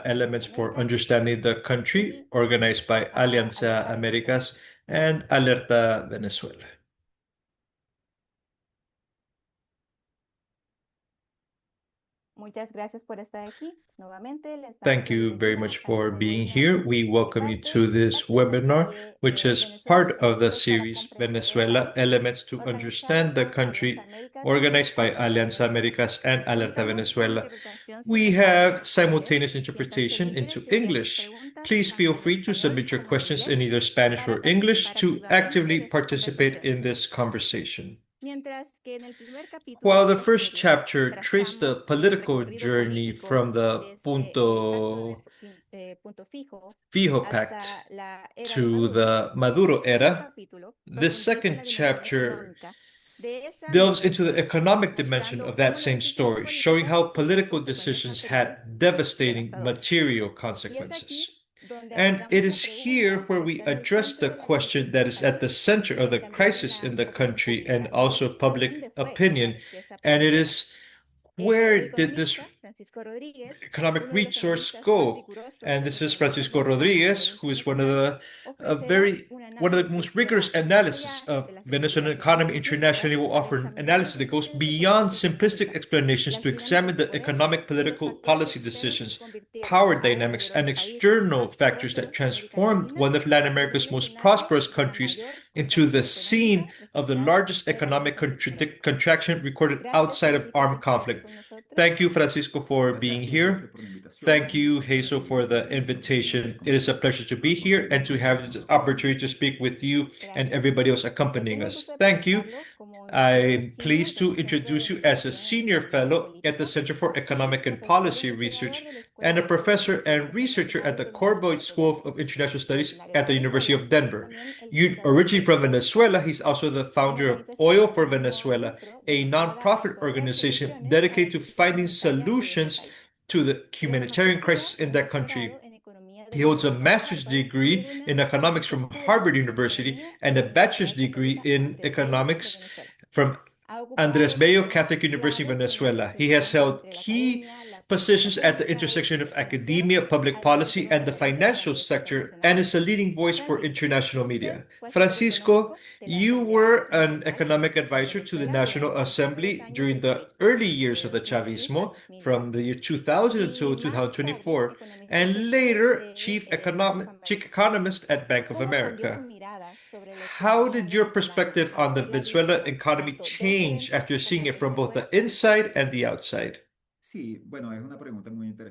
Elements for Understanding the Country, organized by Alianza Américas and Alerta Venezuela. Muchas gracias por estar aquí. Nuevamente, Thank you very much for being here. We welcome you to this webinar, which is part of the series Venezuela Elements to Understand the Country, organized by Alianza Américas and Alerta Venezuela. We have simultaneous interpretation into English. Please feel free to submit your questions in either Spanish or English to actively participate in this conversation. While the first chapter traced the political journey from the Punto Fijo Pact to the Maduro era, this second chapter delves into the economic dimension of that same story, showing how political decisions had devastating material consequences. And it is here where we address the question that is at the center of the crisis in the country and also public opinion, and it is, where did this economic resource go? And this is Francisco Rodríguez, who is one of the most rigorous analysis of Venezuelan economy internationally, will offer an analysis that goes beyond simplistic explanations to examine the economic, political, policy decisions, power dynamics, and external factors that transformed one of Latin America's most prosperous countries into the scene of the largest economic contraction recorded outside of armed conflict. Thank you, Francisco, for being here. Thank you, Hazel, for the invitation. It is a pleasure to be here and to have this opportunity to speak with you and everybody else accompanying us. Thank you. I'm pleased to introduce you as a senior fellow at the Center for Economic and Policy Research and a professor and researcher at the Corboy School of International Studies at the University of Denver. Originally from Venezuela, he's also the founder of Oil for Venezuela, a nonprofit organization dedicated to finding solutions to the humanitarian crisis in that country. He holds a master's degree in economics from Harvard University and a bachelor's degree in economics from Andrés Bello Catholic University, Venezuela. He has held key positions at the intersection of academia, public policy, and the financial sector, and is a leading voice for international media. Francisco, you were an economic advisor to the National Assembly during the early years of the Chavismo, from the year 2000 until 2024, and later chief economist at Bank of America. How did your perspective on the Venezuelan economy change after seeing it from both the inside and the outside?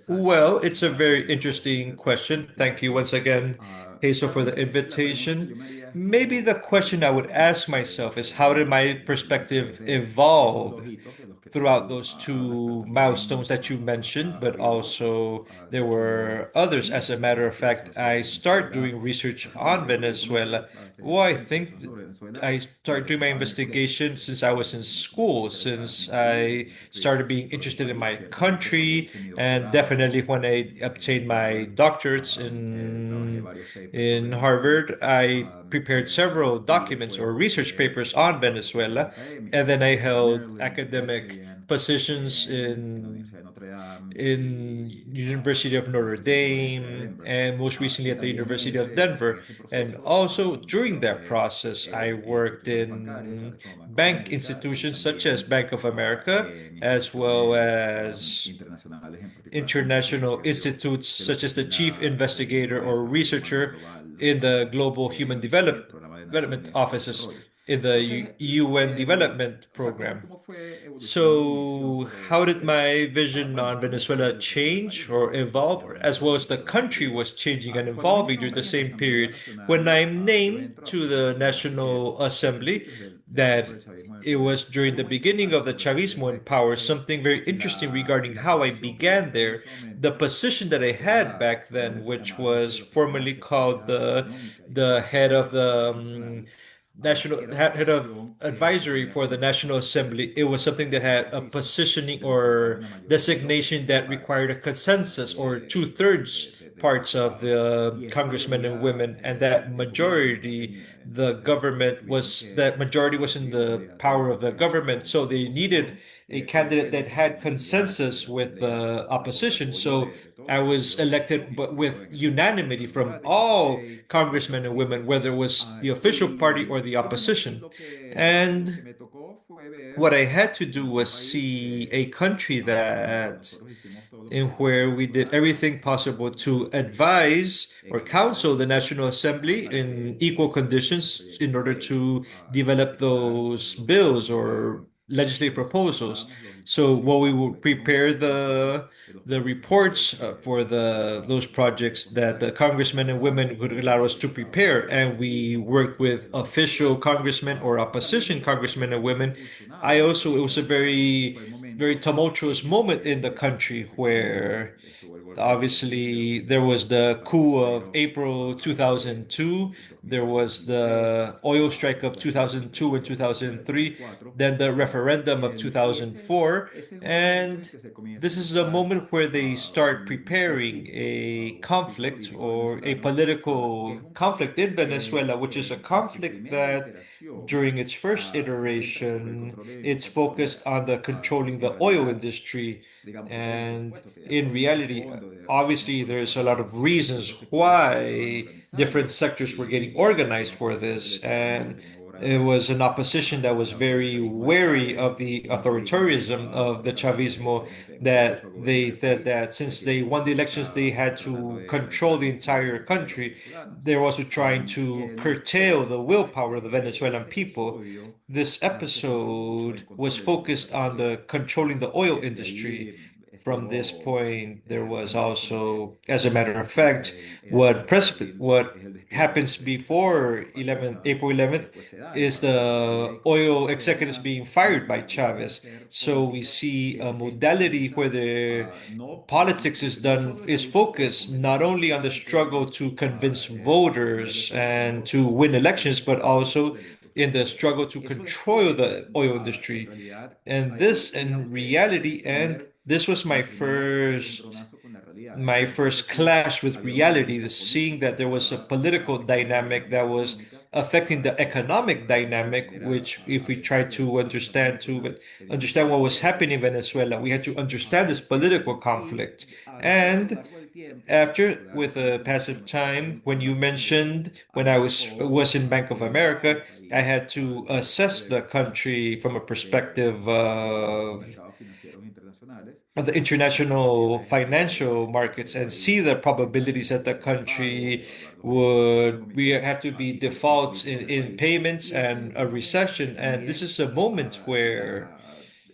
Well, it's a very interesting question. Thank you once again, Hazel, for the invitation. Maybe the question I would ask myself is, how did my perspective evolve throughout those two milestones that you mentioned? But also there were others. As a matter of fact, I started doing research on Venezuela. Well, I think I started doing my investigation since I was in school, since I started being interested in my country, and definitely when I obtained my doctorates in Harvard, I prepared several documents or research papers on Venezuela, and then I held academic positions in University of Notre Dame and most recently at the University of Denver. And also during that process, I worked in bank institutions such as Bank of America, as well as international institutes such as the chief investigator or researcher in the Global Human Development Offices in the UN Development Program. So, how did my vision on Venezuela change or evolve, as well as the country was changing and evolving during the same period? When I'm named to the National Assembly, that it was during the beginning of the Chavismo in power, something very interesting regarding how I began there. The position that I had back then, which was formerly called the head of the national head of advisory for the National Assembly. It was something that had a positioning or designation that required a consensus or two-thirds parts of the congressmen and women, and that majority, that majority was in the power of the government. So they needed a candidate that had consensus with the opposition. So I was elected, but with unanimity from all congressmen and women, whether it was the official party or the opposition. And what I had to do was see a country that in where we did everything possible to advise or counsel the National Assembly in equal conditions in order to develop those bills or legislative proposals. So while we will prepare the reports for the those projects that the congressmen and women would allow us to prepare, and we worked with official congressmen or opposition congressmen and women. I also it was a very tumultuous moment in the country where obviously there was the coup of April 2002, there was the oil strike of 2002 and 2003, then the referendum of 2004, and this is a moment where they start preparing a conflict or a political conflict in Venezuela, which is a conflict that during its first iteration, it's focused on the controlling the oil industry. And in reality, obviously, there's a lot of reasons why different sectors were getting organized for this. And it was an opposition that was very wary of the authoritarianism of the Chavismo, that they said that since they won the elections, they had to control the entire country. They're also trying to curtail the willpower of the Venezuelan people. This episode was focused on the controlling the oil industry. From this point, there was also, as a matter of fact, what happens before April 11th is the oil executives being fired by Chavez. So we see a modality where the politics is focused not only on the struggle to convince voters and to win elections, but also in the struggle to control the oil industry. And this in reality, and this was my first clash with reality, the seeing that there was a political dynamic that was affecting the economic dynamic, which if we try to understand what was happening in Venezuela, we had to understand this political conflict. And after, with a passive time, when you mentioned when I was in Bank of America, I had to assess the country from a perspective of the international financial markets and see the probabilities that the country would we have to be defaults in payments and a recession. And this is a moment where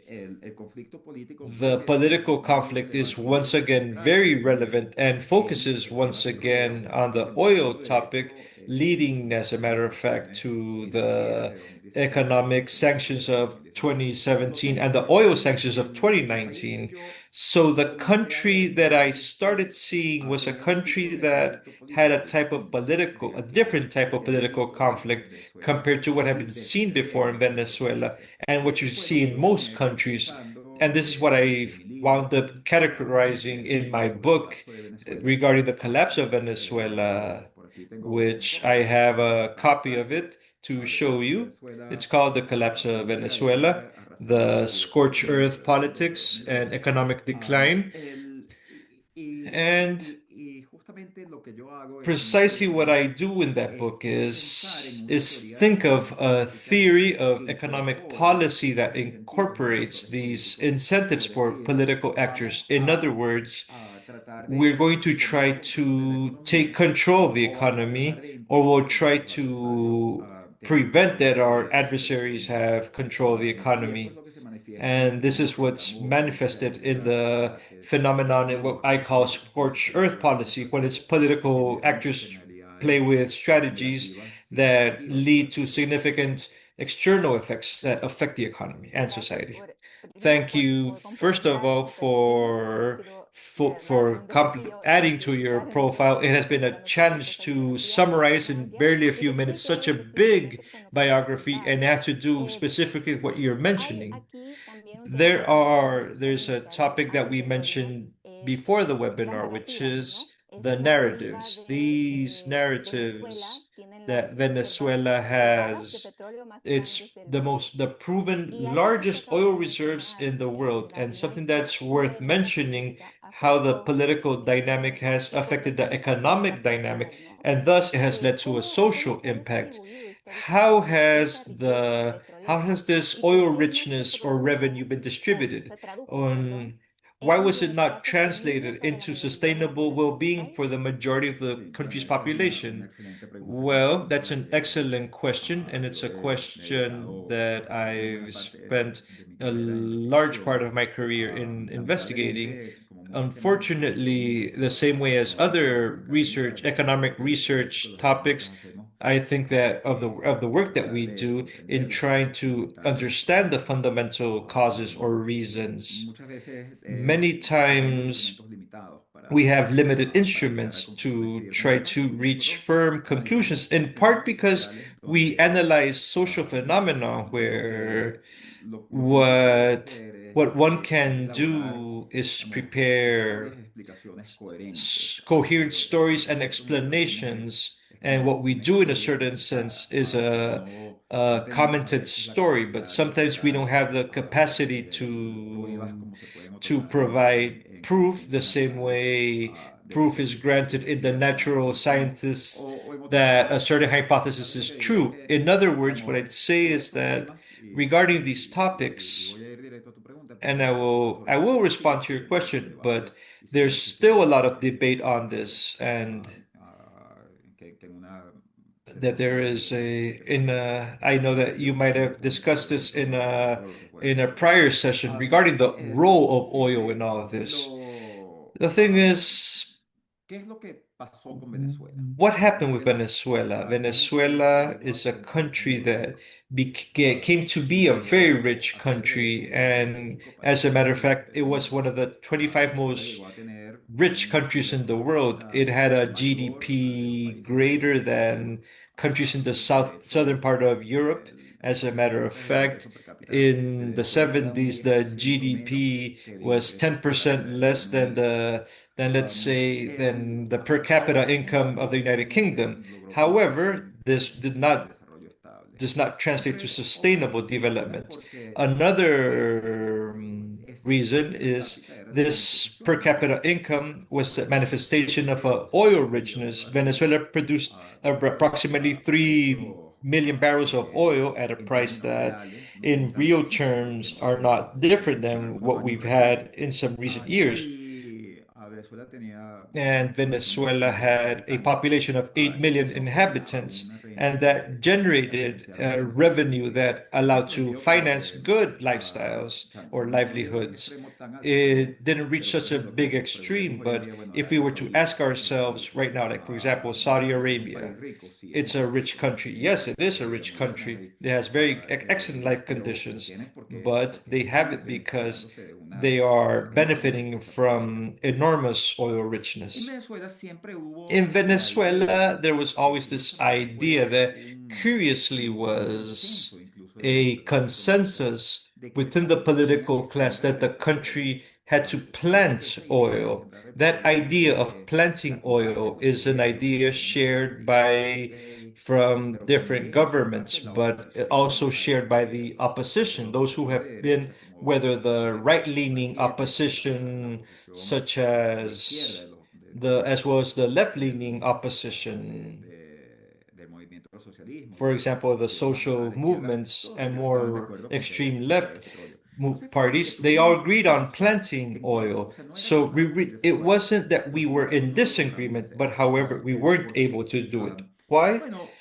the political conflict is once again very relevant and focuses once again on the oil topic, leading, as a matter of fact, to the economic sanctions of 2017 and the oil sanctions of 2019. So the country that I started seeing was a country that had a different type of political conflict compared to what had been seen before in Venezuela and what you see in most countries. And this is what I wound up categorizing in my book regarding the collapse of Venezuela, which I have a copy of it to show you. It's called The Collapse of Venezuela, The Scorched Earth Politics and Economic Decline. And precisely what I do in that book is think of a theory of economic policy that incorporates these incentives for political actors. In other words, we're going to try to take control of the economy, or we'll try to prevent that our adversaries have control of the economy. And this is what's manifested in the phenomenon in what I call scorched earth policy, when its political actors play with strategies that lead to significant external effects that affect the economy and society. Thank you, first of all, adding to your profile. It has been a challenge to summarize in barely a few minutes such a big biography and have to do specifically what you're mentioning. There's a topic that we mentioned before the webinar, which is the narratives. These narratives that Venezuela has, it's the proven largest oil reserves in the world. And something that's worth mentioning how the afectó political este, dynamic has el affected the comportamiento de economic las dynamic, personas, ¿no? and thus it has led to a ¿Cómo social se ha impact. distribuido How históricamente has esa riqueza the how petrolera has this y por oil qué no se richness or revenue produjo been o distributed? se tradujo, perdón, On why en un was it bienestar not sostenible translated para la into mayoría de la sustainable población del well-being for país? the majority of the Sí, bueno, country's esa es una population? excelente pregunta Well, that's en la an que excellent question, and it's yo a me he question dedicado that buena I've parte spent de mi a carrera en large part investigación. of my career in investigating. Lamentablemente, como muchos temas de investigación Unfortunately, the same way as relacionados other con research, académica, economic el éxito research de los que nosotros topics, hacemos, I think that of the work that tratar we de do in comprenderlos trying y to ejecutarlos, understand the fundamental causes or reasons, muchas veces many tenemos times instrumentos limitados we para, have limited para llegar a instruments to decidir try conclusiones to porque reach nosotros firm conclusions, analizamos in part fenómenos because sociales we donde analyze social phenomena lo where que, lo que uno puede what hacer what one es can elaborar, do is digamos, historias prepare y explicaciones coherentes coherent en stories ese and aspecto nosotros decimos explanations. es And como what we una do in a historia certain condensada, sense is porque a no tenemos a commented veces la story, but capacidad de sometimes we don't presentar have the capacity pruebas como se pueden to otorgar provide proof the ciencias same naturales way proof de is que granted in the cierta natural afirmación scientists o en otros that a casos, certain a hypothesis veces is te diría true. que, In other words, what digamos, I'd say sobre is estos that temas, regarding these topics, voy a ir directo a tu pregunta, and porque I sobre todo will en respond Chile, to your que hay mucho question, but debate y there's siempre still a existirá lot of debate on this, and que en una that sesión there como is a que in estamos a I know that you might teniendo have discussed comunicación this en torno a lo que puede in ser a el tema. prior session regarding the El, role of oil in fíjate, all of this. lo, The thing is, ¿qué es lo que pasó con Venezuela? what happened with Venezuela Venezuela? es un país que Venezuela llegó a is a ser country muy that rico. came to be a very Llegó rich a ser country, uno de los and 25 as a países matter of más fact, ricos it del was one mundo. of the 25 Venezuela most llegó a tener rich un countries in ingreso the per world. cápita It had a mayor al de los GDP países greater del than countries in the sur. De southern hecho, part of Europe. As a matter of entonces el fact, ingreso per cápita de in the Venezuela era un 70s, the 10% menos GDP que el was ingreso per cápita 10% del less Reino than Unido. let's say than the per capita Ahora, sin income of the embargo, United Kingdom. logró However, convertirse this en un desarrollo estable. does not translate to Entonces, otra de sustainable las explicaciones development. porque Another ese reason ingreso per is cápita era de una this imposición, per una capita imposición income was a sobre manifestation of petróleo, sobre oil petróleo y richness. barriles, Venezuela produced con approximately 3 precios million barrels of oil que at a en price términos that, reales no son in tan real distintos a lo que terms, are nosotros not different en than algunos what años we've had recientes. in some recent years. Y Venezuela tenía And sobre un Venezuela millón de had a habitantes, population of 8 y million eso generaba inhabitants, una and renta that que permitía generated financiar a muchas cosas. revenue that Eso allowed to permitió finance que good lifestyles o sea, or no llegó a un livelihoods. extremo tan alto, It didn't reach pero such por a ejemplo, big nos preguntemos extreme, hoy en but día, bueno, if we Arabia were to ask Saudita, ourselves right now, like for example, Saudi es un país Arabia, rico, sí, es un it's a país rich rico, country. Yes, it is a rich tecnologías modernas, country. It has very excellent life pero conditions, tiene but they have it because beneficiándose de they de are una enorme benefiting riqueza petrolera. from enormous oil En richness. Venezuela siempre In hubo la idea Venezuela, there was y always this curiosamente idea that fue curiously un was consenso incluso de a los economistas consensus de que el within the país tenía political que class that sembrar the el petróleo. country had to Fíjate que plant esa idea de oil. sembrar el That petróleo es una idea idea of que planting la comparten oil is an gobiernos idea como shared Venezuela, by ok, from pero different también se governments, comparte la but oposición also a esa shared by idea, the tanto opposition, la those who oposición de have been, derecha como whether the la right-leaning izquierda, como la opposition, oposición such de izquierda as the as well as the left-leaning del, opposition, del movimiento al socialismo for example, the y demás a social la izquierda, movements todos and ellos estaban de more acuerdo con que había que extreme sembrar el left petróleo. Entonces, fíjate que parties, they tuvieron all un agreed on consenso planting en cuanto, o oil. sea, no era So totalmente en it desacuerdo, wasn't that pero we sin were embargo in no lo lograron disagreement, but hacer. however, we weren't ¿Por able qué? to do it. Why? Bueno,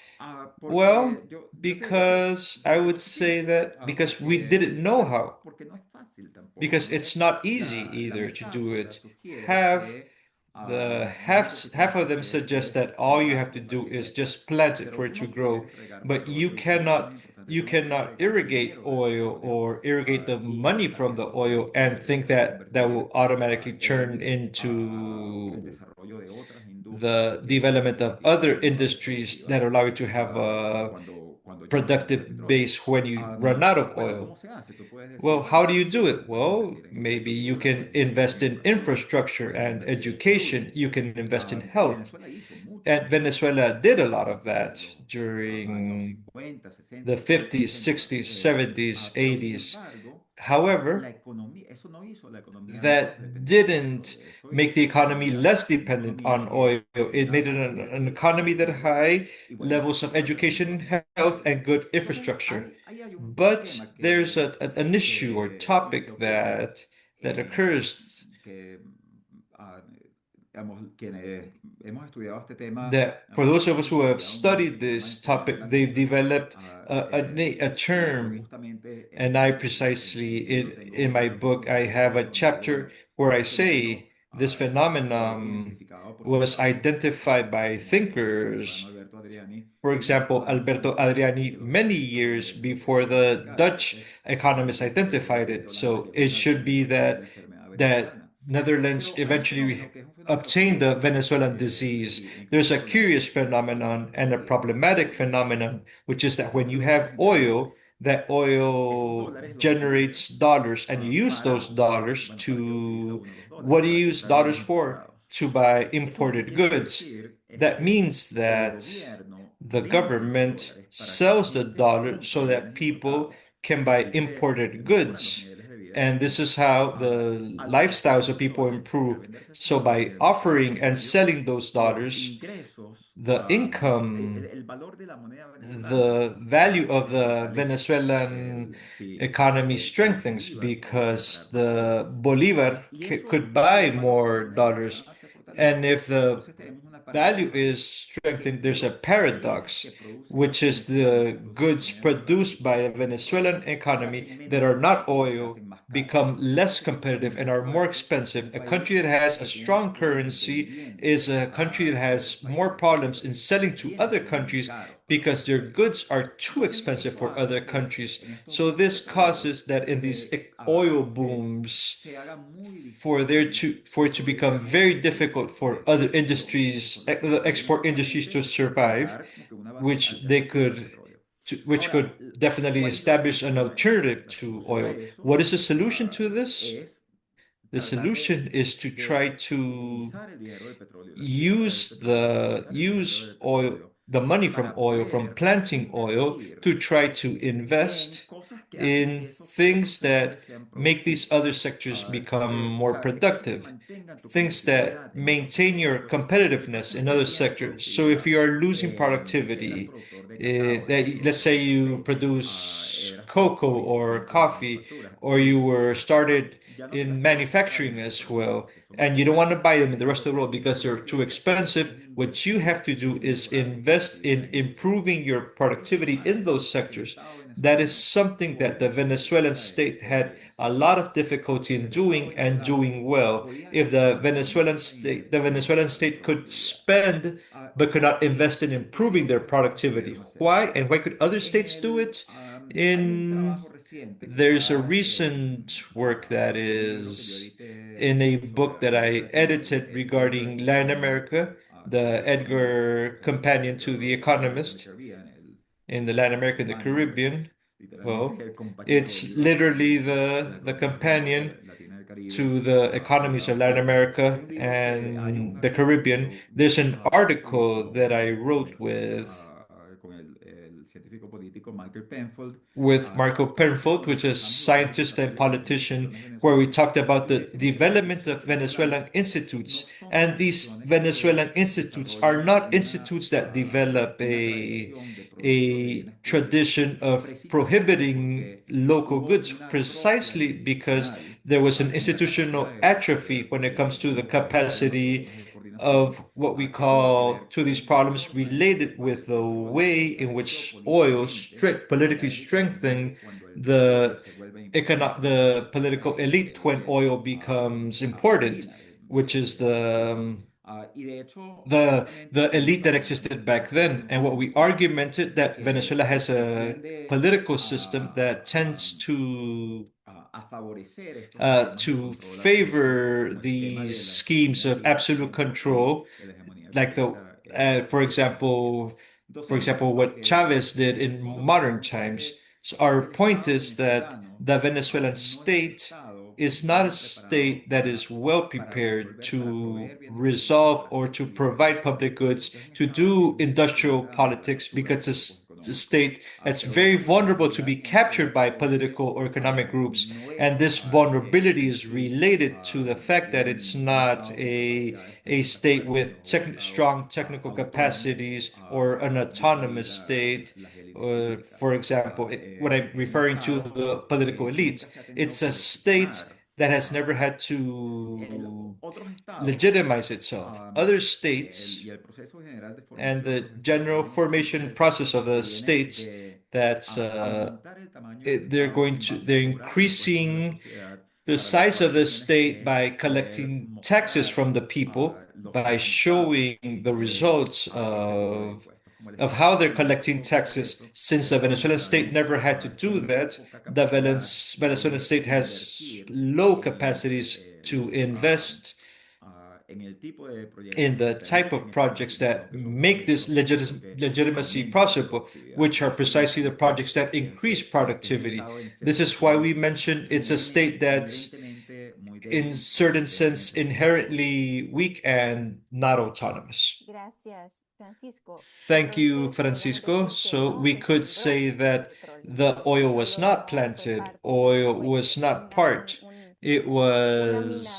Well, porque yo te diría que because I would ¿por qué say pienso? that because we didn't know Bueno, how, porque no es fácil tampoco, because ¿no it's ves? not easy La either to do metáfora it. sugiere Half que the lo único que half tienes que of them hacer suggest es that all you have to sembrarlo, do partir de is eso. just plant it Pero for it tú to no grow. puedes regar But petróleo y por eso es importante. Tú you no puedes cannot regar irrigate dinero del oil petróleo or irrigate the y money pensar que from the eso oil and think se va a that that convertir will automatically turn en el into desarrollo de otras industrias the que development of other continúen industries productivas that allow you to have a cuando ya no haya productive petróleo. base when you run out of Bueno, oil. ¿cómo se hace? Tú puedes decir, Well, how bueno, do you do sí, tú it? puedes Well, invertir en maybe you infraestructura, can puedes invertir invest en in educación, infrastructure puedes and invertir en salud. education. You can invest in health. Venezuela hizo mucho And de eso Venezuela did a lot of durante that los años during 50, 60, the 70, 50s, 80. 60s, 70s, Pero sin 80s. embargo, However, eso no hizo la economía menos that dependiente del didn't petróleo. Eso make the hizo que economy hubiera less una dependent economía on oil. que It tuviera made it an abierta economy that had high igualmente levels of segura, pero education, económica. health, and good Entonces, infrastructure. ahí hay un But tema there's an issue or que topic ocurre that en occurs que, ah, digamos, quienes hemos estudiado este tema, that for digamos, those of us han who have desarrollado un género que studied se llama this enfermedad de topic, la they've mesa, developed a que term. justamente And I precisely, en mi libro in tengo my un book, capítulo I sobre have a eso, donde digo, chapter bueno, where I este say fenómeno this fue phenomenon identificado por was pensadores identified by como el venezolano thinkers. Alberto Adriani For mucho example, antes Alberto de Adriani, que los many economistas years lo before pudieran the identificar. Dutch Entonces, economists él identified siempre it. hablaba de So que, it bueno, la should be definición de la that enfermedad that venezolana. Netherlands Pero hay un eventually fenómeno que es un fenómeno obtained the curioso, Venezuelan disease. e There's a incluso curious lo hemos phenomenon and a estudiado en el problematic libro, phenomenon, which is que that son when los you dólares have en Venezuela. oil, that Esos oil dólares los utiliza generates dollars, and you use those para, dollars bueno, ¿para qué utiliza to, uno los dólares? what do Para you use comprar dollars bienes for? importados. To buy Eso lo que imported quiere goods. decir es That que means el that gobierno the vende los government dólares para que la sells the gente dollar compre so that bienes people importados. can Y buy así se imported mejoran los goods. niveles de vida de la And this gente. is how the Al ofrecer lifestyles of esos people dólares y al improve. venderse So by al offering and contrario, selling those los dollars, ingresos, the income, el valor de la moneda venezolana the value of se the fortalece. Venezuelan Si economy el strengthens bolívar puede because comprar más the dólares Bolivar y could eso, buy el valor de la more moneda dollars. venezolana se fortalece. And if the Entonces tenemos una value paradoja is que strengthened, de there's a los bienes paradox, que produce which is principalmente the produce la goods economía venezolana y produced by que a es el petróleo, Venezuelan se economy hacen that menos are not competitivos, se oil hacen más caros. become less Entonces, competitive un and are more aeropuerto, expensive. un A country país that has a que tiene strong petróleo currency independiente is a country that de has otros more países porque problems in los selling to bienes other son muy countries caros para because otros their países. goods are too Entonces, expensive eso for hace other que countries. en estos So this petroleros causes that in these oil booms, se haga muy for difícil it to become sobrevivir very difficult for other industries, the export industries to justamente survive, crear como que una base which they alternativa del could, petróleo. which Ahora, could definitely ¿cuál es la establish an solución a eso? alternative La to solución a oil. eso What is the solution to this? es The tratar solution is to try de to utilizar el dinero del petróleo, la cifra del use petróleo, the utilizar el dinero use del oil, petróleo the money from para oil, from poder planting oil, invertir to try to en invest cosas que hacen in que esos otros things that sectores sean make these productivos. other sectors become O more sea, cosas que productive, mantengan tu things that competitividad en otros maintain sectores. your Entonces, si tú competitiveness estás in other perdiendo sectors. So if productividad you are losing que eras productivity, productor de cacao, eras let's say productor de you café, produce eras cocoa productor y or siempre pagabas coffee, facturas or you were started ya no in estás pudiendo usar manufacturing ese as petróleo well, porque son más and you don't want to caros. buy them in the rest of the Entonces, world because tú they're lo que too tienes que hacer expensive. es What you have invertir to do en is mejorar tu invest competitividad in en esos improving sectores. your Y eso es productivity in algo those que el sectors. Estado That is venezolano something con that the mucha Venezuelan dificultad state se had ve, a se lot ve. of difficulty in El Estado doing and venezolano doing well. podía If the gastar Venezuelan mucho en state, the invertir en Venezuelan mejorar la state could productividad. spend but could not Y invest in improving their ellos productivity. hicieron hacer Why? eso. And why could other En states do el, it? hay un In trabajo reciente que There's a está recent work that en un libro que yo is in edité a sobre book that América I Latina, edited el Edgar regarding Latin Companion, America, que es the The Economist, Edgar que se llama companion to The The Economist in the Economist Caribbean, in the Latin el America and the companion, pues Caribbean. literalmente es Well, el compañero del it's libro literally La the Economía de América companion Latina y el Caribe, to the economies of publicado por Latin The Economist. Hay America un libro que hay un and the artículo que Caribbean. yo There's an article that I wrote publiqué con el científico político Michael Penfold, with Marco Pernfeld, donde which is tratamos los scientist and desarrollos de las politician, instituciones where we venezolanas. talked about Y the decimos que las development instituciones of Venezuelan venezolanas no institutes. son And these instituciones que Venezuelan institutes are desarrollan not institutes that develop una tradición de producción de a bienes públicos, tradition of precisamente prohibiting porque local hubo goods, una atrofia precisely because institucional there was an en la capacidad institutional atrophy when it comes to the de los capacity órganos de coordinación of what we que tuvo que call ver to these con la problems forma en la related cual with the el petróleo se way in fortaleció which oil políticamente en politically América Latina strengthened cuando el petróleo the se vuelve importante the political elite when oil becomes important, which is en Venezuela. Y de hecho, justamente the uno de elite los that argumentos existed que back nosotros then. hemos And what we utilizado argumented es that que Venezuela has a tiende political system that a, tends a favorecer estos esquemas de to control absoluto, favor como el esquema these de la schemes hegemonía of absolute silvestre y control, de la hegemonía like silvestre for en Venezuela. for Entonces, example, lo what que Chavez did in nosotros modern decimos es times. que So our el point Estado is that venezolano the Venezuelan no es un state Estado que is not a está preparado state that is well para prepared resolver, para to proveer bienes públicos, resolve para or hacer to políticas provide public públicas. goods, Este es un to Estado que do no está industrial preparado para la politics ruptura de because los grupos state that's very vulnerable to be captured by political or economic groups. And this vulnerability is related to the fact that it's not a state with strong technical capacities or an autonomous state. For example, what I'm referring to the political elites, it's a state that has never had to otros estados legitimize itself. Other states y el proceso general de and formación de the los estados general es un formation proceso process of the que viene states de that's aumentar el tamaño del estado en base a they're cobrar impuestos a la increasing sociedad the para las size of cuales the tienes state que by poder collecting taxes mostrar from the people los by resultados showing the results a ese cobro de impuestos. Como el of Estado how no they're tiene collecting acceso a taxes. eso, Since el the Estado Venezuelan state venezolano never had to do tiene muy that, poca the capacidad Venezuelan state de has invertir low en capacities to invest en el tipo de in proyectos que the type permiten of esa projects legitimización, that que son make justamente this los proyectos que legitimacy aumentan la possible, productividad. which are precisely the projects that increase Es un productivity. estado en This cierto is why we sentido mentioned it's a state that's, inherentemente muy in débil certain en sense, ese sentido. inherently weak and not autonomous. Gracias, Francisco. Thank you, Entonces, podríamos Francisco. decir que So no we se could sembró say el that petróleo. the oil El was petróleo not no fue planted, parte, oil fue was not part. It una mina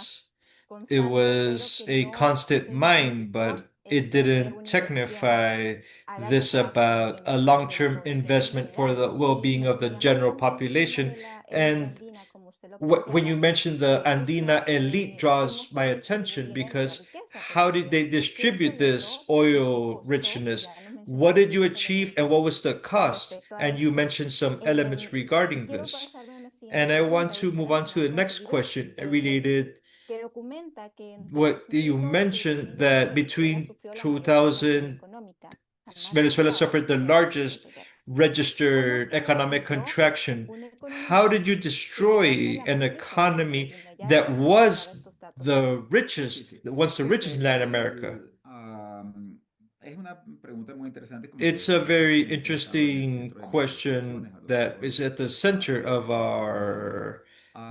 it constante, pero was que a no constant se mine, significó but it tener didn't una inversión signify a largo this plazo en about a beneficio de la long-term población en investment for general. the well-being Me, of the me llamó la general atención el tema population. de la élite And andina, como usted lo when you planteaba. mentioned the Justo Andina elite draws vimos my que se attention destina esta because riqueza, how pero did they ¿qué se distribute this logró y qué oil costó? richness? Ya nos What mencionaba did algunos you achieve and elementos what was the con cost? respecto a And you esto. mentioned some elements regarding Quiero this. pasarme a una And siguiente I want pregunta to move on to the relacionada con el next video, question related que documenta que entre what you 2012 y mentioned 2011 that Venezuela between sufrió la mayor contracción 2000 económica jamás Venezuela pasada suffered the desde la muerte largest de Guerra. ¿Cómo registered se economic desmontó contraction. una How economía did you que llegó a ser destroy la an más rica del mundo, economy donde ya that mencionaba was estos datos? the Sí, richest, sí. once the richest in Fíjese, Latin America? es una pregunta muy interesante, como It's que a está very justamente ubicado en el interesting centro de mis question investigaciones a lo that largo is de at the los center últimos of 10 años.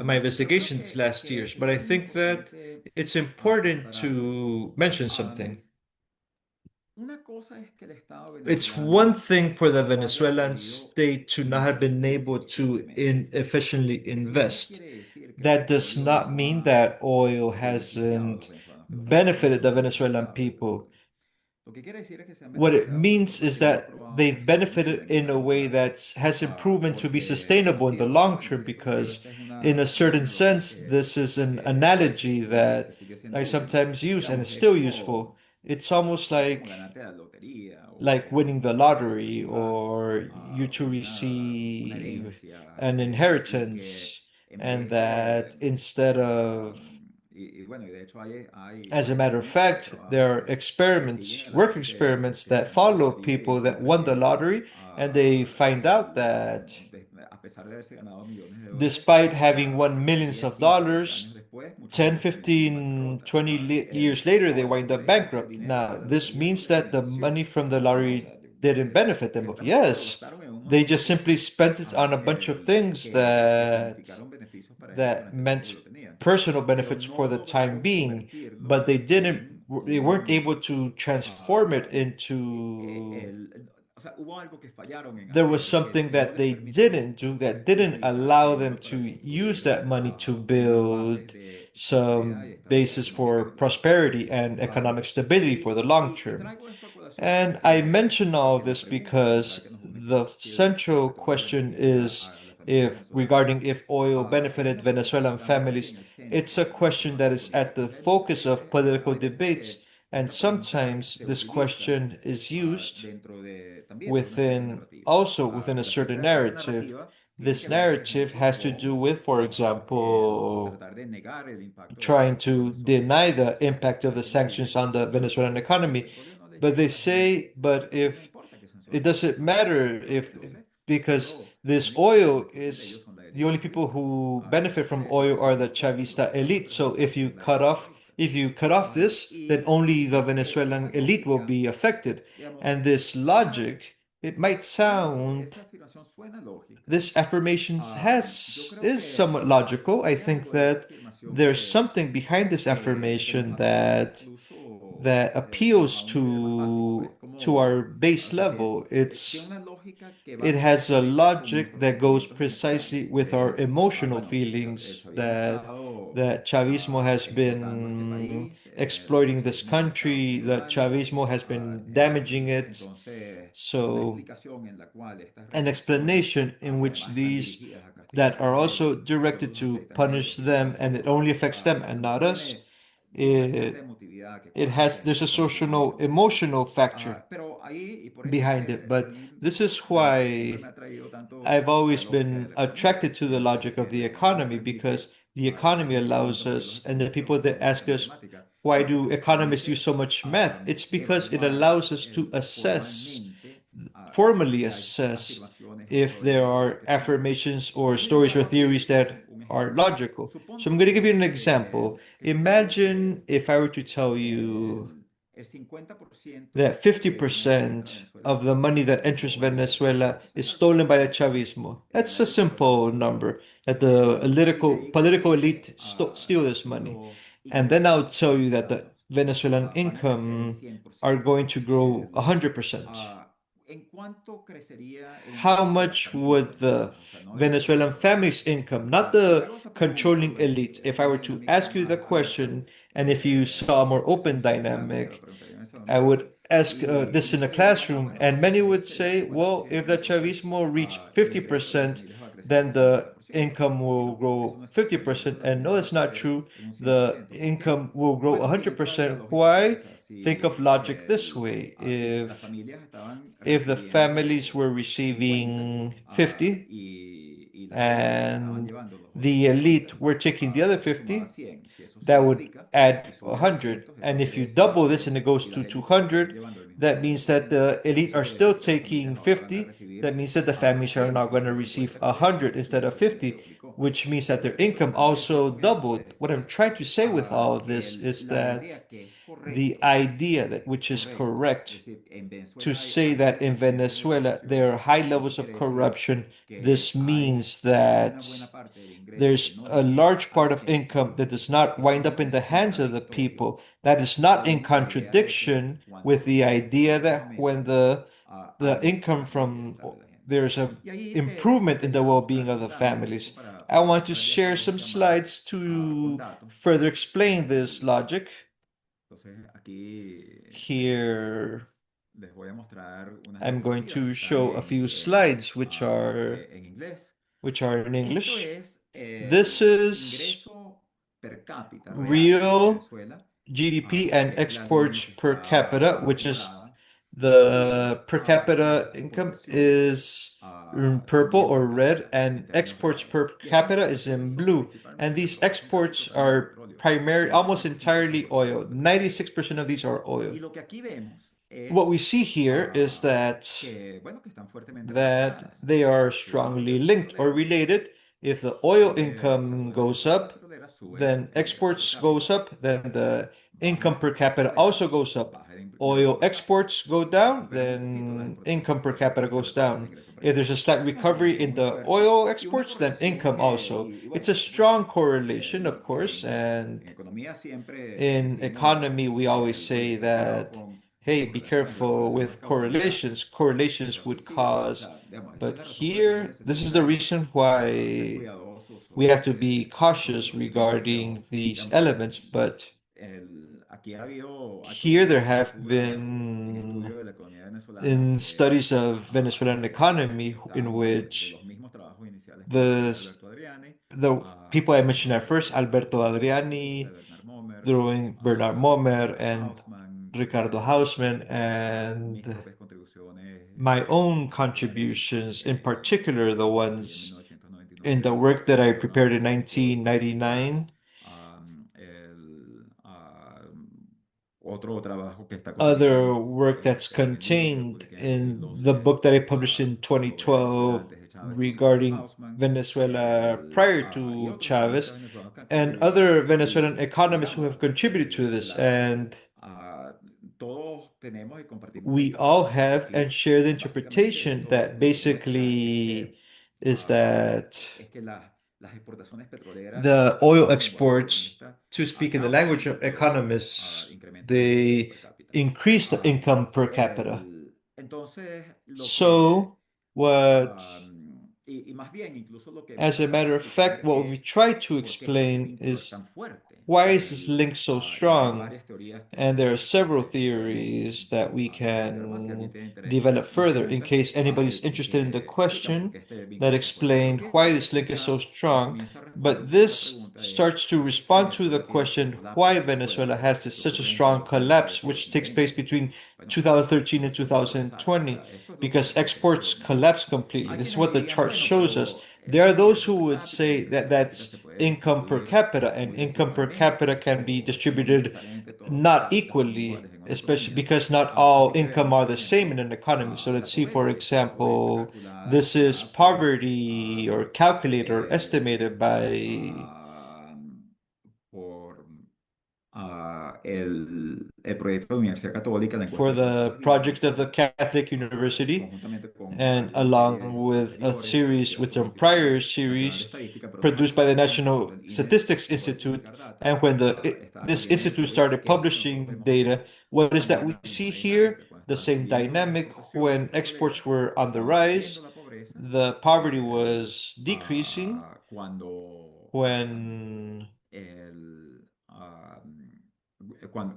my Yo creo investigations last que years, but es I muy think that importante it's important apuntar algo. to mention Am, something. una cosa es que el Estado It's one venezolano thing for the no haya Venezuelan podido state to not have been invertir able to eficientemente. efficiently Eso no invest. quiere decir que el That does petróleo not no mean ha that oil beneficiado a los hasn't venezolanos, que los benefited venezolanos the se han Venezuelan beneficiado del people. petróleo. Lo que quiere decir es que se han What it beneficiado de means forma is que no ha that probado que they've sea posible benefited en el in a largo way plazo, that hasn't proven to be porque sustainable in the long term, because esta es in a una certain analogía sense, this is an que, analogy que that sigue I siendo útil. sometimes use and Digamos, it's still useful. It's almost es como ganarte la lotería like winning the o lottery, recibas or you to una receive herencia an y que inheritance, en and vez de that instead of, y bueno, y de hecho as a hay matter of experimentos y fact, there trabajos are que siguen experiments, a la work gente experiments que that ganó la follow lotería y people esto that won the ocurrió lottery, and they find out that a pesar de haberse ganado millones de dólares, despite having ya won millions 10 of 15 20 años dollars, después, muchas 10, veces terminan en 15, bancarrota. 20 years later, they wind up Ese bankrupt. dinero Now, de la this lotería no means les that the benefició. money from the No, o lottery sea, didn't benefit them. seguramente lo Yes, gastaron en un they montón de just simply cosas spent it on a bunch of things que significaron beneficios para ellos con that este dinero meant que lo tenían, personal pero benefits no for the time lograron being, but convertirlo en they weren't un... able to transform it ah, into. o sea, hubo algo que fallaron en There was hacer something que no that les they permitió didn't do, that didn't utilizar ese allow them dinero to para use construir that money to unas bases build de prosperidad y some estabilidad basis financiera for en el largo plazo. prosperity and economic stability for the long Y term. traigo esto a colación And I mention all porque la this pregunta como tal because que nos the que central pretendo question transmitirle is, a las familias if venezolanas regarding if oil es benefited una pregunta que Venezuelan está muy families, en el it's centro a de nuestros question that debates is at políticos. the Y hay muchas focus of veces, political hay veces debates, que and esta pregunta sometimes se this utiliza question is used también por una cierta within narrativa. also within a Y certain esa narrative. narrativa tiene This que ver, por narrative ejemplo, has to do con with, for el example, tratar de negar el impacto de las trying to sanciones deny the impact sobre of el the combustible, sanctions que on the dicen Venezuelan que el economy. petróleo no le But llega they a la gente. say, El but petróleo no if importa que it sancionen al doesn't petróleo, porque el matter, petróleo if produce, because pero los this únicos que oil benefician de ellos is son la the élite only people chavista. who benefit from Entonces, oil are eso the no puede Chavista resolverse elite. So solamente if you por la cut élite off, chavista. if you cut off this, then Y only the Venezuelan esa elite will lógica, be affected. digamos, And this logic, it might esa sound, afirmación suena lógica. this affirmation Yo has creo is que somewhat logical. I hay think algo de esa that afirmación there's something behind this que nos affirmation hace that incluso that a appeals un nivel más básico. Es to como, our base o sea, level. tiene It's una lógica It has a logic that goes precisely with our emotional feelings that Chavismo has been exploiting this country, that Chavismo has been damaging it. So, an explanation in which these that are also directed to punish them and it only affects them and not us. It has there's a social emotional factor behind it, but this is why I've always been attracted to the logic of the economy because the economy allows us, and the people that ask us, why do economists use so much math? It's because it allows us to formally assess if there are affirmations or stories or theories that are logical. So I'm going to give you an example. Imagine if I were to tell you that 50% of the money that enters Venezuela is stolen by the Chavismo. That's a simple number, that the political elite steal this money. And then I'll tell you that the Venezuelan income are going to grow 100%. How much would the Venezuelan family's income, not the controlling elite, if I were to ask you the question, and if you saw a more open dynamic, I would ask this in a classroom, and many would say, well, if the Chavismo reach 50%, then the income will grow 50%. And no, it's not true. The income will grow 100%. Why? Think of logic this way. If the families were receiving 50 and the elite were taking the other 50, that would add 100. And if you double this and it goes to 200, that means that the elite are still taking 50. That means that the families are now going to receive 100 instead of 50, which means that their income also doubled. What I'm trying to say with all of this is that the idea that which is correct to say that in Venezuela there are high levels of corruption, this means that there's a large part of income that does not wind up in the hands of the people. That is not in contradiction with the idea that when the income from there's a improvement in the well-being of the families. I want to share some slides to further explain this logic. Here I'm going to show a few slides which are in English. This is real GDP and exports per capita, which is the per capita income is in purple or red, and exports per capita is in blue. And these exports are almost entirely oil. 96% of these are oil. What we see here is that they are strongly linked or related. If the oil income goes up, then exports goes up, then the income per capita also goes up. Oil exports go down, then income per capita goes down. If there's a slight recovery in the oil exports, then income also. It's a strong correlation, of course, and in economy, we always say that, hey, be careful with correlations. Correlations would cause, but here, this is the reason why we have to be cautious regarding these elements. But here there have been in studies of Venezuelan economy in which the people I mentioned at first, Alberto Adriani, drawing Bernard Momer and Ricardo Hausmann, and my own contributions, in particular the ones in the work that I prepared in 1999. Other work that's contained in the book that I published in 2012 regarding Venezuela prior to Chavez, and other Venezuelan economists who have contributed to this. And we all have and share the interpretation that basically is that the oil exports, to speak in the language of economists, they increase the income per capita. So What, Y más bien, incluso lo que hemos as a tratado matter de of fact, explicar what we es try to por qué es este explain vínculo is tan fuerte. why is this link so Hay strong? varias teorías And there are several que podemos theories that we observar si alguien can tiene interés. develop Nos further in preguntan case anybody's interested in the que explican por question qué este that vínculo es tan fuerte. Lo explain que why this link is so esta strong. comienza a responder But un poco la this pregunta es starts to por qué es que respond to the Venezuela tiene este question colapso why tan Venezuela fuerte has que such a ocurre entre strong 2013 collapse, y which takes 2020. place between Bueno, 2013 and ¿qué puede pasar? O 2020, sea, esto es because lo que exports vemos aquí. collapse completely. Hay This is quienes what the dirían, chart bueno, shows us. pero There are el those ingreso who per would cápita, say etcétera, that etcétera, that's se puede income per distribuir, capita, and distribuir income per desigualmente, capita can be no distributed necesariamente todas las not cápitas son equally, iguales en orden de especially economía. because not all Así que income vemos, are por the same in ejemplo, an economy. So let's see, for la pobreza example, calculada this is ya por poverty or calculated or el, estimated by ah, por el proyecto de Universidad Católica, la encuesta for de costos the de la vida, project of the Catholic University, conjuntamente con and alguna serie along de with a anteriores, series del with some Instituto prior Nacional de series Estadística, pero produced by the particularmente cuando National el INE Statistics dejó de Institute. publicar data, And when estaba this también institute esto. ¿Y started qué es lo que nosotros publishing vemos aquí? data, what is that we La see misma here? dinámica. Cuando The estaban same subiendo las dynamic. exportaciones When petroleras, exports were on the estaba cayendo rise, la pobreza. the poverty Eh, was decreasing. Cuando When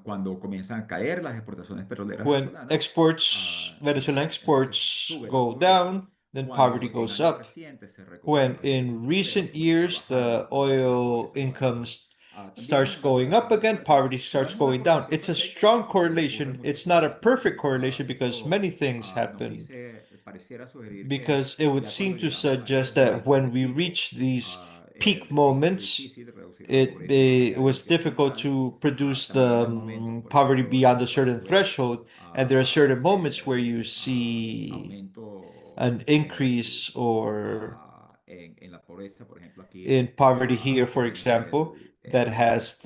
cuando comienzan a caer las exportaciones petroleras when venezolanas, exports, Venezuelan entonces exports sube la go pobreza. down, then poverty Cuando en goes años up. recientes se recupera When los ingresos in petroleros, recent comienza a years bajar the la oil pobreza nuevamente. incomes También starts vemos una going correlación up muy again, fuerte. poverty No starts es una going down. correlación It's a perfecta strong porque ocurren correlation. muchas It's not a cosas. perfect correlation because Esto many things nos happen. dice, pareciera sugerir que Because it would ya cuando seem to llegamos a suggest estos that momentos de when we pico, reach these peak sí va a ser moments, difícil reducir la it, pobreza más allá it de was ciertos difficult umbrales. to produce También the hay momentos, por poverty ejemplo, en beyond los a cuales certain tú ves threshold, and there are certain moments where you see aumento an increase or en la pobreza. Por ejemplo, aquí in poverty here, for vemos example, that has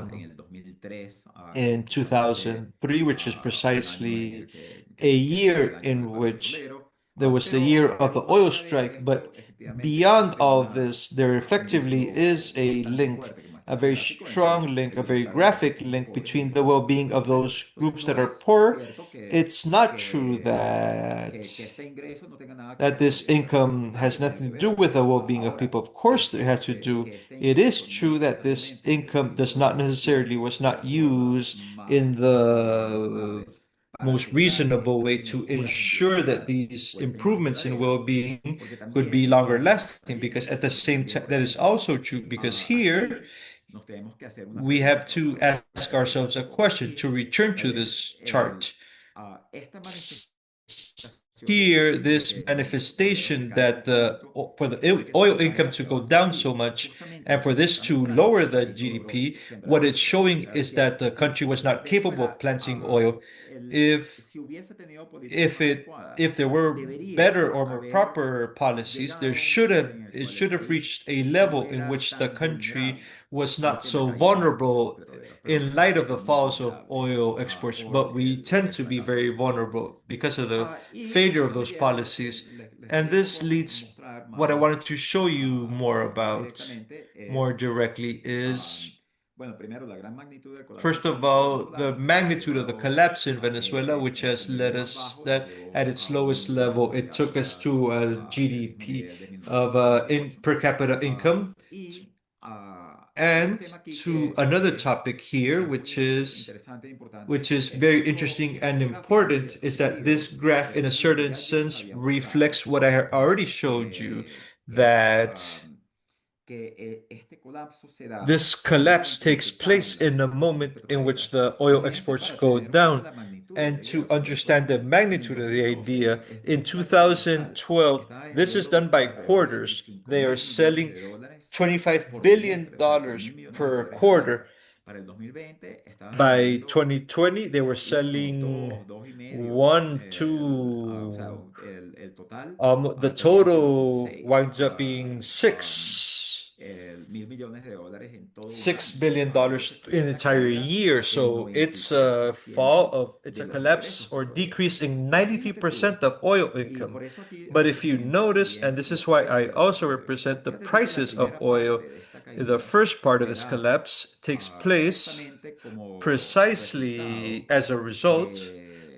en the el 2003, in justamente 2003, which is un año en precisely el que a fue el year año del in paro which petrolero. there was the year of the Más oil allá strike. de But esto, efectivamente beyond existe all of this, there un effectively is vínculo a bastante link, fuerte que muestra a este very gráfico entre strong link, el a very bienestar de los graphic sectores link pobres y el between the sector más well-being of pudiente. those Entonces, groups no that are es poor. cierto It's not true que este ingreso no tenga nada que ver con el this bienestar de los income has empresarios. Tiene nothing que to do ver. with the well-being of Ahora, people. Of course, it esto, has to do. que este It is ingreso no true that this necesariamente income does estuvo not redistribuido necessarily was de not la forma used más in the razonable para most asegurar que reasonable estas way to mejoras en ensure that bienestar these fuesen más improvements in duraderas, well-being porque could be también, longer lasting. Because at the porque same también, time, por that is ejemplo, also true because here aquí nos tenemos que hacer una we have pregunta to otra vez. ask ourselves a question Aquí, to return to this chart. esta manifestación Here, de this que los ingresos petroleros manifestation decaigan that tanto for the puede que se oil deba en income to parte go o down so atribuir much justamente a and lo que for nos this está to mostrando lower este the ciclo GDP, what sembrado it's de oil. showing Es is decir, that the country was not capable of Venezuela, planting oil. If si hubiese tenido políticas if más it adecuadas, if there were debería better or more haber proper policies, there llegado a un should nivel have en el it cual el should have país reached a no level in era which the tan country vulnerable was not ante el so decaimiento de las vulnerable petroleras. Pero in light of the era muy falls of vulnerable oil exports. por But we tend el to be fracaso de very sus vulnerable políticas. because of the Y failure of lo que those quiero, policies. les And quería un this poco leads mostrar what I más, wanted to show you more about directamente more es, directly ah, is bueno, primero la gran magnitud del colapso first of económico all, the venezolano que ha magnitude of the llevado collapse in a Venezuela, que which en su has led nivel más us bajo that at llegó its a lowest un ingreso level, per it took us cápita to a del mismo GDP nivel de of in 1998. per capita income, Y hay un and tema aquí to que another topic here, es muy interesante e which importante. is very interesting and Este gráfico, en important, cierto is that this sentido, graph, in a refleja lo que certain ya yo les sense, había mostrado, reflects what I already showed you, that este colapso se da this en un collapse momento en el takes que caen place las in the exportaciones moment in which petroleras. the Y oil fíjense, exports para go tener una idea de down. la magnitud del And to ingreso, understand the en el magnitude of the 2012, idea, in un clásico comercial 2012, estaba this is vendiendo done by alrededor de quarters. 25 They are mil millones selling de dólares $25 por billion trimestre, o sea, 6 mil millones de per dólares al año. quarter. Para el 2020 estaban By vendiendo 2020, they were uno, selling dos, dos y medio. one, O sea, two. el total The termina siendo total winds up being mil millones de dólares en todo un six año. billion Entonces dollars in tuvieron the una entire caída year. del So it's a 93% it's de a los collapse ingresos or petroleros. decrease in Ahora fíjate tú, 93% of oil y income. por eso aquí But if you represento notice, and también this los is why I precios del also petróleo, represent the fíjate tú que la prices of primera oil, parte de esta the caída first part of se this da collapse takes place justamente como precisely resultado as a result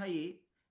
ahí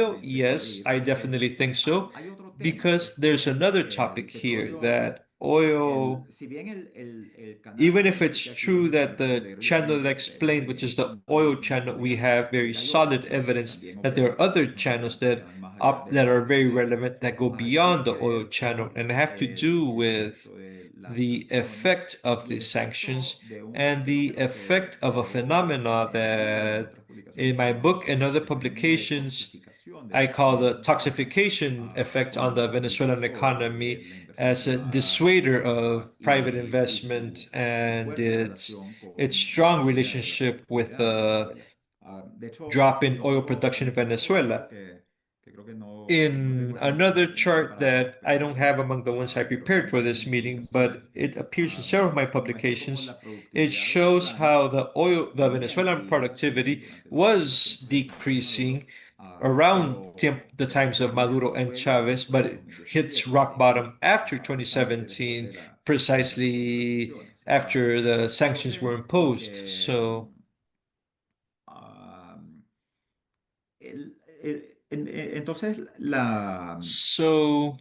oil? Yes, I definitely think so, because there's another topic here that oil, Si bien el canal even que if it's indiqué aquí, true that the channel that I mayoritariamente explained, which is the oil económico channel, we empresarial, have very hay solid otros que evidence también that there operan are other situaciones channels que van más allá that de are very este. relevant that go Tiene beyond the que oil ver channel con and have to do el with efecto de las the sanciones effect of y the el efecto sanctions de un and the fenómeno effect of a que abordo phenomena en mi libro y en that otras publicaciones in que my tengo, book and other el fenómeno de publications toxificación de I la call economía the venezolana, toxification effect on the con el Venezuelan paso de economy la inversión as a privada dissuader of private y investment su and fuerte its relación its con la strong caída de la relationship with productividad en the Venezuela. De hecho, drop in en oil production in otro Venezuela. gráfico que creo que no In tengo aquí another chart preparado, that I pero, don't have among the ones I pero que prepared for aparece en this mis meeting, but publicaciones, it appears in several of my muestro cómo publications, la it productividad shows venezolana how the venía en Venezuelan caída productivity durante los was tiempos de Nicolás decreasing Maduro, around the pero times of en Maduro and Venezuela Chavez, después but de it hits 2017, rock bottom after bastante después 2017, de las precisely sanciones. after the sanctions were Porque, imposed. So, ah, entonces so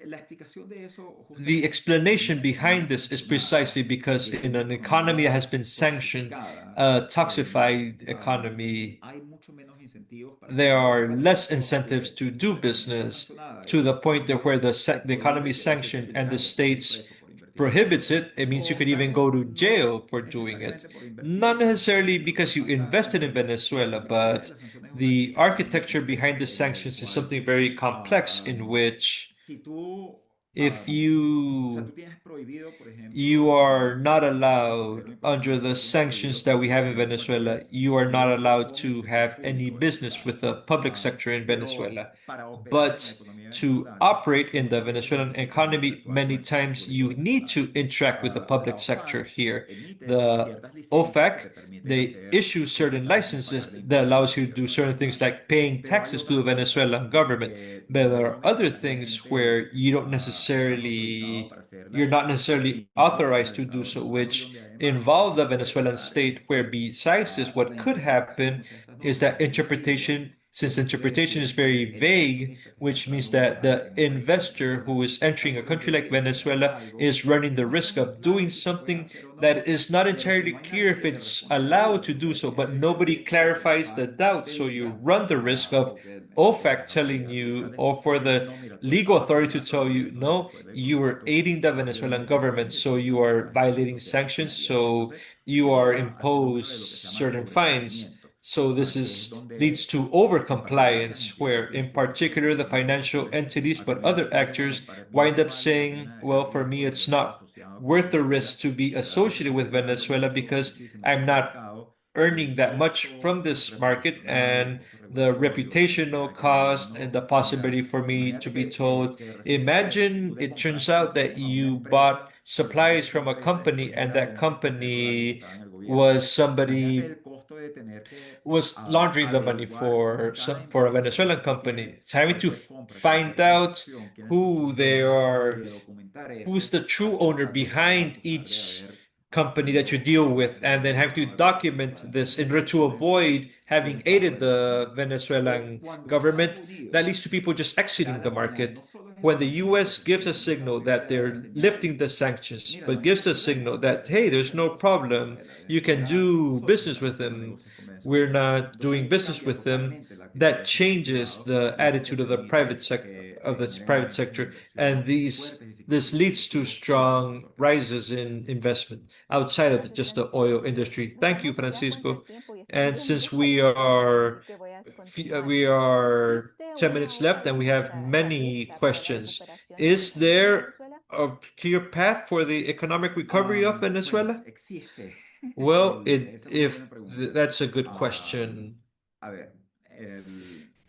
la explicación de eso the justamente explanation viene behind siendo this is cuestionada, precisely because que in una an economy that has economía been sanctioned, toxificada, a toxified economy, hay mucho menos incentivos para hacer there are negocios. De less hecho, incentives to una do economía business sancionada to the y point that where te the economy prohíbe is que puedes sanctioned and the exiliarte, puedes ir states preso por invertir en prohibits Venezuela. it, it means you O could tal even vez go to no jail for doing it. necesariamente por invertir Not en Venezuela, necessarily sino lo que because you pasa invested in con Venezuela, la caída de but las sanciones es the un architecture mecanismo behind the en el sanctions is cual something very complex ah, in which si tú, if o sea, tú you tienes prohibido, por you ejemplo, are not como extranjero allowed under inversionista, the tú tienes sanctions prohibido that we have in tener Venezuela, cualquier you are not negocio allowed con el to sector have any público business venezolano. with the public Ah, sector in pero Venezuela. para operar en la But economía to venezolana, operate in the muchas veces Venezuelan necesitas economy, interactuar con many el sector times público you need venezolano. to interact with the La public sector OFAC here. emite The ciertas licencias que OFAC, te permiten they hacer issue cosas certain tales como pagar licenses el that impuesto allows al you to do gobierno certain things venezolano. like paying Pero hay taxes to the otras cosas Venezuelan government. que But there no are other things necesariamente where you don't estás autorizado necessarily para you're hacerlas, not necessarily incluso authorized to do penalizado en so, lugares which donde además involve the eso puede Venezuelan pasar es state, where que besides this, what la could interpretación de happen muchas de estas is normas es that muy ambigua interpretation, y since muchas interpretation is veces very el vague, inversionista que está which entrando means a un that lugar the en un país como investor Venezuela who is está entering a country like sometido a Venezuela algo is running the que no está risk muy of claro doing si se puede something hacer o that no, is not pero que entirely no hay clear nadie if que te it's allowed responsabilice to do porque so, but puede nobody decir o que la clarifies the OFAC doubt. te So you diga run the risk of o que OFAC las telling autoridades you, de or for te digan, the no, mira, tú legal estás authority to tell amenazando al you, gobierno de no, Venezuela y por you lo are tanto aiding the no tienes Venezuelan government, licencias y so tienes que you are pagar violating lo que sanctions, adviertes. so Entonces, you are lleva al fenómeno de lo que imposed se llama certain fines. sobrecumplimiento, So this que es is leads donde to participantes overcompliance, entienden where que in ciertos particular the procedimientos los financial cuales entities, a but terminar other siendo actors comparativamente wind up más y la saying, pena de well, for cárcel me, por it's estar not asociado con worth the Venezuela risk to be será associated with proporcionalmente Venezuela because muchísimo I'm más not elevado earning y that much costos from this market, reputacionales, and costos the regulatorios, reputational etcétera, que además cost and the no, mira, possibility for me to imagínate be told, que recientemente tú imagine le it turns compraste out that insumos a una you bought empresa y resulta que supplies esa from a empresa company después and era that un agente rural que company estaba en el gobierno. was Imagínate somebody el costo de tener que was laundering the money averiguar con for cada for a empresa Venezuelan company. que So having to cualquier compra, find cualquier out transacción, quiénes son who sus they dueños y are, de documentar who's eso the true owner a behind acusar de each haber company that you cometido deal with, and then lavado, have to lavado de dinero. document ¿Sabes? this in Entonces, order to avoid having pensarlo aided de esa the manera. Venezuelan Cuando Estados government. That Unidos leads to people just da exiting la the señal, market. no solo en When esta the última US gives a posición, sino signal primero that da la they're señal, lifting the sanctions, mira, no but hay gives ningún a problema, signal tú that, puedes hey, seguir there's haciendo no negocios con problem, Venezuela. you can Venezuela, do nosotros business estamos with haciendo them, negocios con we're Venezuela. not Entonces doing ahí business cambia with them, totalmente la actitud that del sector changes privado the y eso te attitude of the private permite sector que se of this generen private aumentos de sector. And inversión these fuertes y this leads to significativos en el strong sector privado. rises in investment outside of Gracias, just the Francisco. oil industry. Nos Thank you, estamos ya contra el Francisco. tiempo y estamos And bien, since bien calientitos, así que voy a continuar. we are ¿Existe 10 una minutes hoja left de and we have ruta many realista para la questions, recuperación is económica en there Venezuela? a clear path for the economic recovery of Pues Venezuela? existe. Well, Esa es una buena if pregunta. that's a good Am, question. a ver,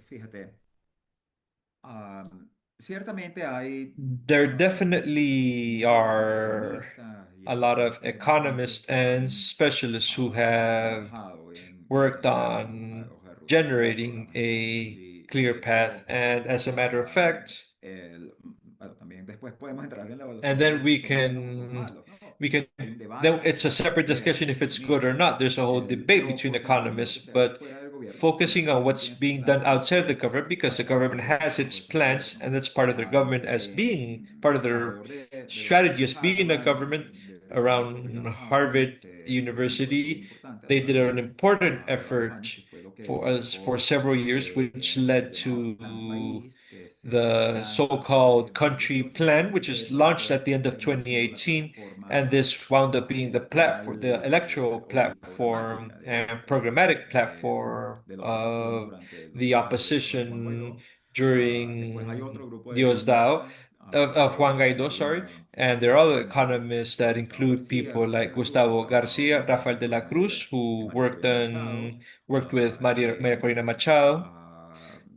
fíjate, ciertamente hay There definitely muchos are economistas y a lot of econométricos economists que and han specialists who have trabajado en worked generar una on hoja de ruta, un generating programa de negocios a y clear de path. hecho, And as a matter of am, fact, bueno, también después podemos entrar en la and evaluación de then si son buenos o son malos, ¿no? we can Hay un then debate it's a separate fuera de discussion los if it's good or economistas, not. There's a whole debate pero between por supuesto, economists, mientras que sea but fuera del focusing on what's being done outside the government because the government has its plans and that's part of their government as being part of their strategy as being a government. Around Harvard University, they did an important effort for us for several years, which led to the so-called country plan, which is launched at the end of 2018, and this wound up being the platform, the electoral platform and programmatic platform of the opposition during Diosdado, of Juan Guaido, sorry. And there are other economists that include people like Gustavo Garcia, Rafael de la Cruz, who worked with Maria Corina Machado.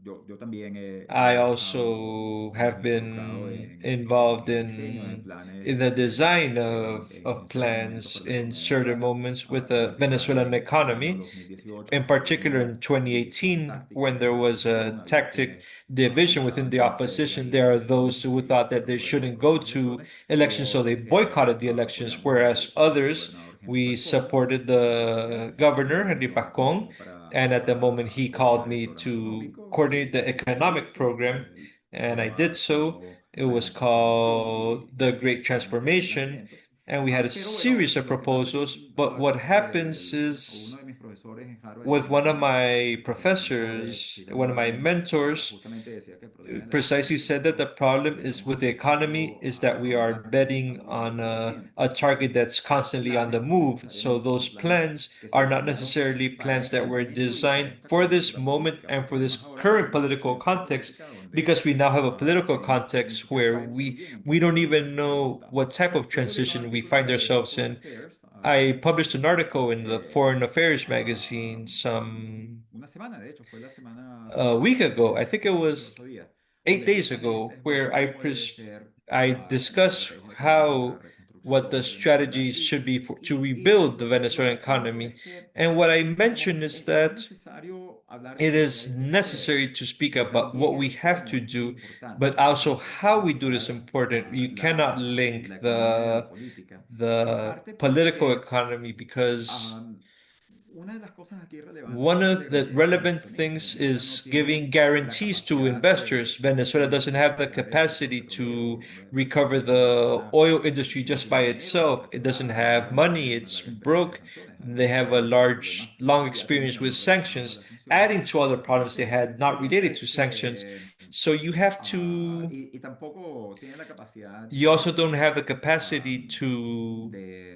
Yo también I he estado also have involucrado been en involved el diseño de in planes the design en of ciertos momentos, plans in certain particularmente moments with the lo que va Venezuelan del año economy. 2018, In fue particular, una in división 2018, táctica, when una there was transición, a había tactic quienes division within pensaban the que no se debía opposition, ir there a are those who elecciones thought that they por shouldn't go otras to razones. elections, Hubo so they otros que boycotted the elections, apoyamos whereas al others, gobernador Henry we Falcón supported en esa instancia, the governor, Henry Venezuela Facon. tomó And at the moment, para he called coordinar el me programa to económico coordinate the y economic sí, program, se and I did so. llamó It was Adelante Revolución called The Great y ese era el Transformation, planteamiento. and we had a Pero bueno, series of lo que pasa es que proposals. But what happens uno is, de mis profesores en Harvard en with ese one of momento, my el mentor de professors, Peter one of my Marden, mentors, justamente decía que el problema en Latinoamérica precisely es said that the que problem is estamos with the economy apostando is that we a un are target que está betting on moviéndose todo el tiempo. a target Entonces, that's los constantly on the planes no move. So necesariamente those son planes plans que se are not diseñaron necessarily para plans este that were momento y para designed esta for this coyuntura moment política, and porque for this además ahora current tenemos una political coyuntura context, política donde because we now have a political ni context siquiera where sabemos muy bien en qué we don't tipo de even transición know estamos. what type of Yo escribí un transition we artículo find en ourselves Foreign in. Affairs I published an article in the hace Foreign Affairs magazine some una semana, de hecho, fue la semana a pasada, week ago. I think it hace was 8 días, donde 8 days justamente ago, where explico cómo puede ser I la discuss estrategia económica para how what the reconstrucción de Venezuela strategies should be to rebuild the lo que Venezuelan apunto economy. es que And what I mention is es that necesario hablar de it lo que is hay que hacer, necessary to speak pero about también what el we have cómo to es muy do, importante. but O sea, also tenemos que how we do this considerar important. You cannot la link economía de la política, en the parte political porque economy because am, una de las cosas aquí relevantes es one darle of the garantías a los relevant inversionistas. things Venezuela no is tiene giving la guarantees to capacidad investors. Venezuela de doesn't have the recuperar esto con capacity to petróleo recover fácilmente. the Venezuela oil industry no just tiene by dinero para itself. It doesn't recuperar, have además money. tiene una It's larga experiencia de broke. sanciones, They además de have a todos estos problemas long que ya experience tenían with relacionados a sanctions, las sanciones. adding to other problems they Entonces, had yo not related pienso to sanctions. que So you have to, y tampoco tiene la capacidad you also don't have the capacity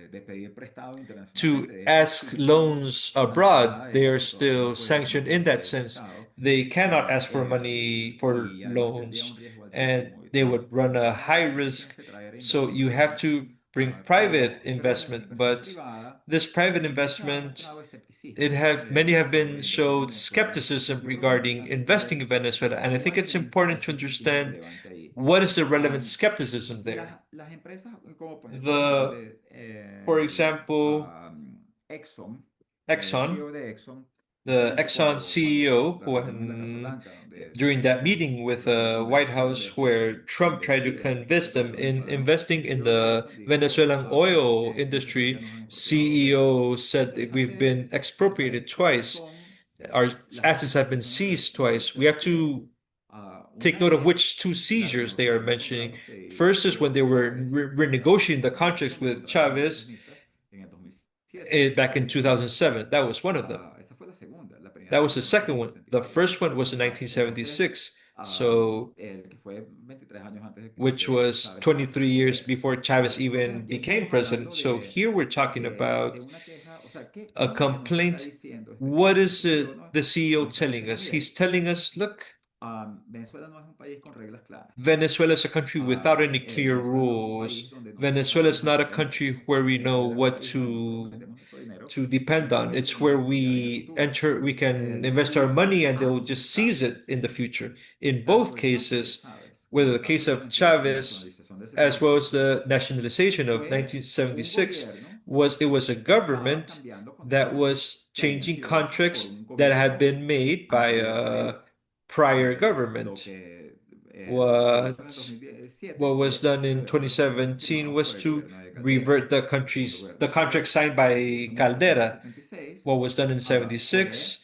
de pedir prestado to internacionalmente. De hecho, ask sigue siendo loans sancionada abroad. They are porque todavía still puede sanctioned in recibir that sense. prestado They cannot ask for y, money for y además tendría un loans riesgo and altísimo. Y they would run a Venezuela high tiene risk. que traer So you have inversión, to bring private pero la investment, inversión but privada, this private muchos han investment, mostrado escepticismo it have many have been sobre invertir en showed Venezuela. skepticism Yo creo que lo regarding importante es ver investing in Venezuela. And I think cuál es it's el important to escepticismo understand relevante ahí. what is the relevant Am, skepticism there. las empresas, como por ejemplo The, for example, Exxon, el Exxon, CEO de Exxon, the dijo Exxon cuando CEO, la reunión de la Casa when Blanca, donde during that meeting with el the White Congreso quiere House, where Trump tried to invertir en convince este them in petróleo venezolano, investing el in CEO de the Exxon dijo, Venezuelan oil muchos todavía industry, no nos han expropiado de esto. CEO Lo said that we've interesante been es saber expropriated cuáles twice. son Our las dos assets have cosas que been son seized en twice. We cuestión have aquí. to take Una note of es which two la seizures they are renovación de los mentioning. contratos First is que when they hizo were Chávez renegotiating the con contracts Exxon with contra los Chavez inversionistas en el 2007. Esa back fue in una. 2007. That was one of them. Esa fue la segunda. La primera That fue was en the second one. The 1976. first one was in Entonces, 1976. So, el que fue 23 años antes which de que was Chávez tomara 23 el years poder. before Chavez Entonces even aquí became estamos president. hablando So here we're talking de about una queja, o sea, ¿qué a es lo que nos está complaint. diciendo What is específicamente? Y yo the CEO no quiero telling decir, us? miren, He's telling us, look, Venezuela no es un país con reglas claras. Venezuela is a country without any clear Venezuela no es un país rules. donde nosotros Venezuela sabemos is a not a quién country where we know Venezuela es un what país donde nosotros metemos nuestro dinero to y depend no on. puede It's where tener vida en el we futuro. enter, we can No invest our hay money and they'll just seize ambigüedad. it in the future. In Tanto both el caso de cases, Chávez como whether el the caso case de la of Chavez nacionalización del as well as 76 the nationalization of fue un 1976 gobierno was it was a que estaba government cambiando that contratos was que habían changing sido hechos por contracts un that had gobierno been made by anterior a a él. prior Lo government. lo que se hizo en el What 2017 what was fue done in ser 2017 firmado por was el to gobierno de Caldera. revert the El segundo country's gobierno the de Caldera. contract signed Lo que se hizo by en el Caldera. 1976 What was done in fue 76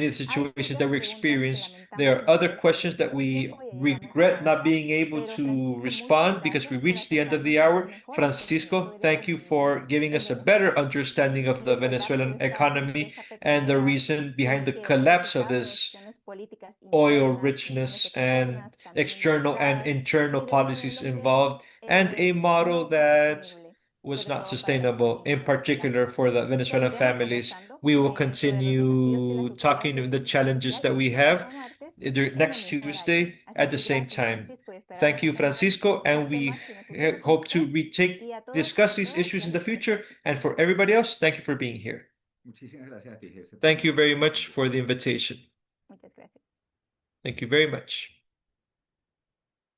many of the situations that we experience. There are other questions that we regret not being able to respond because we reached the end of the hour. Francisco, thank you for giving us a better understanding of the Venezuelan economy and the reason behind the collapse of this oil richness and external and internal policies involved, and a model that was sobre not todo para las sustainable, in familias particular venezolanas. for the Venezuelan Seguiremos families. conversando We will sobre los desafíos y continue las talking of the oportunidades challenges that el we have próximo martes en el next mismo horario. Tuesday Así at the que same gracias, time. Francisco, y esperamos Thank you, volver a hablar Francisco, de and estos we temas en el futuro hope to pronto. Y a todos discuss y these todas, issues in the gracias por future. estar aquí. And for everybody else, thank you for being here. Muchísimas gracias a ti, Jesse, por Thank la you very invitación. much for the invitation. Muchas gracias. Thank you very much.